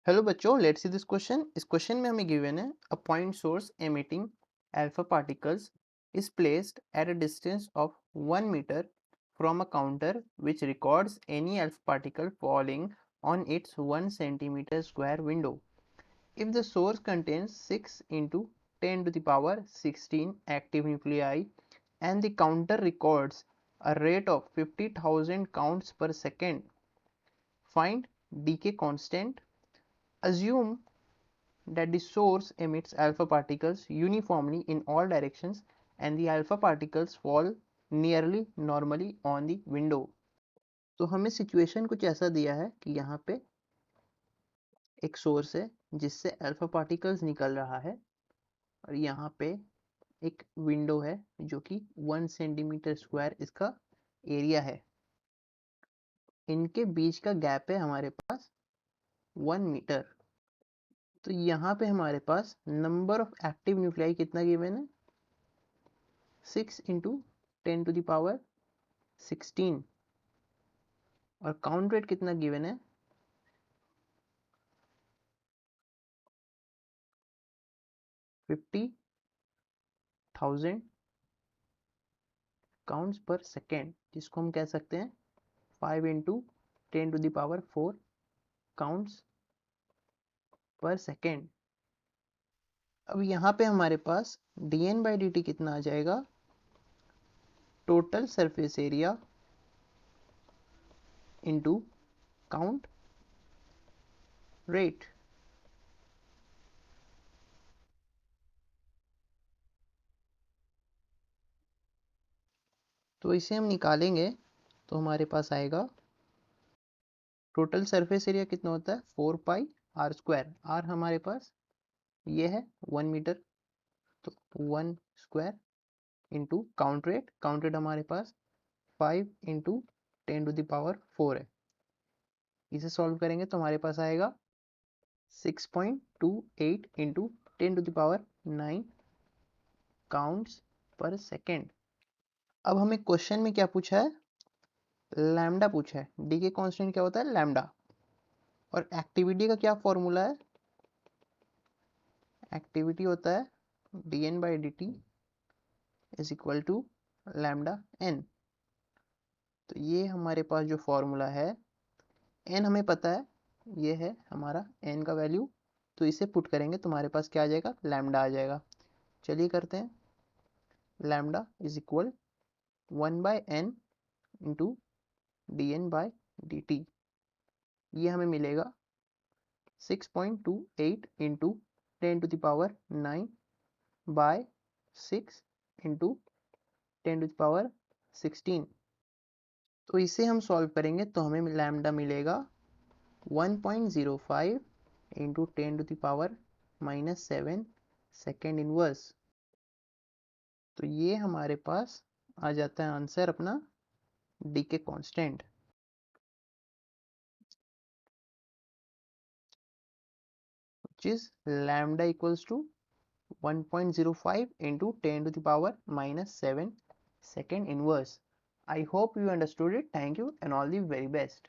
Hello बच्चों, let's see this question. इस question में हमें गिवन है a point source emitting alpha particles is placed at a distance of 1 meter from a counter which records any alpha particle falling on its 1 centimeter square window. If the source contains 6 into 10 to the power 16 active nuclei and the counter records a rate of 50,000 counts per second, find decay constant. Assume that the source emits alpha particles uniformly in all directions and the alpha particles fall nearly normally on the window. तो हमें situation कुछ ऐसा दिया है कि यहाँ पे एक सोर्स है जिससे अल्फा पार्टिकल्स निकल रहा है और यहाँ पे एक विंडो है जो कि 1 सेंटीमीटर स्क्वायर इसका एरिया है। इनके बीच का गैप है हमारे पास 1 मीटर। तो यहाँ पे हमारे पास नंबर ऑफ एक्टिव न्यूक्लियाई कितना गिवन है, 6 इंटू 10 टू द पावर 16 और काउंट रेट कितना गिवन है, 50,000 काउंट्स पर सेकेंड, जिसको हम कह सकते हैं 5 into 10 to the power 4 counts per second. अब यहाँ पे हमारे पास dn बाई dt कितना आ जाएगा, total surface area into count rate. तो इसे हम निकालेंगे तो हमारे पास आएगा टोटल सरफेस एरिया कितना होता है 4 पाई आर स्क्वायर। आर हमारे पास ये है 1 मीटर, तो 1 स्क्वायर इंटू काउंट रेट हमारे पास 5 इंटू 10 टू द पावर 4 है। इसे सॉल्व करेंगे तो हमारे पास आएगा 6.28 into 10 to the power 9 counts per second. अब हमें क्वेश्चन में क्या पूछा है, लैम्डा पूछा है। डी के कांस्टेंट क्या होता है, लैम्डा। और एक्टिविटी का क्या फॉर्मूला है, एक्टिविटी होता है dn by dt is equal to lambda n। तो ये हमारे पास जो फॉर्मूला है, n हमें पता है, ये है हमारा n का वैल्यू। तो इसे पुट करेंगे तो हमारे पास क्या आ जाएगा, लैम्डा आ जाएगा। चलिए करते हैं, lambda is equal 1 by n into D N by D T. ये हमें मिलेगा 6.28 into 10 to the power 9 by 6 into 10 to the power 16। तो इसे हम सॉल्व करेंगे तो हमें लैम्डा मिलेगा 1.05 into 10 to the power -7 second inverse. तो ये हमारे पास आ जाता है आंसर अपना डी के constant, which is lambda equals to 1.05 into 10 to the power -7 second inverse. I hope you understood it. Thank you and all the very best.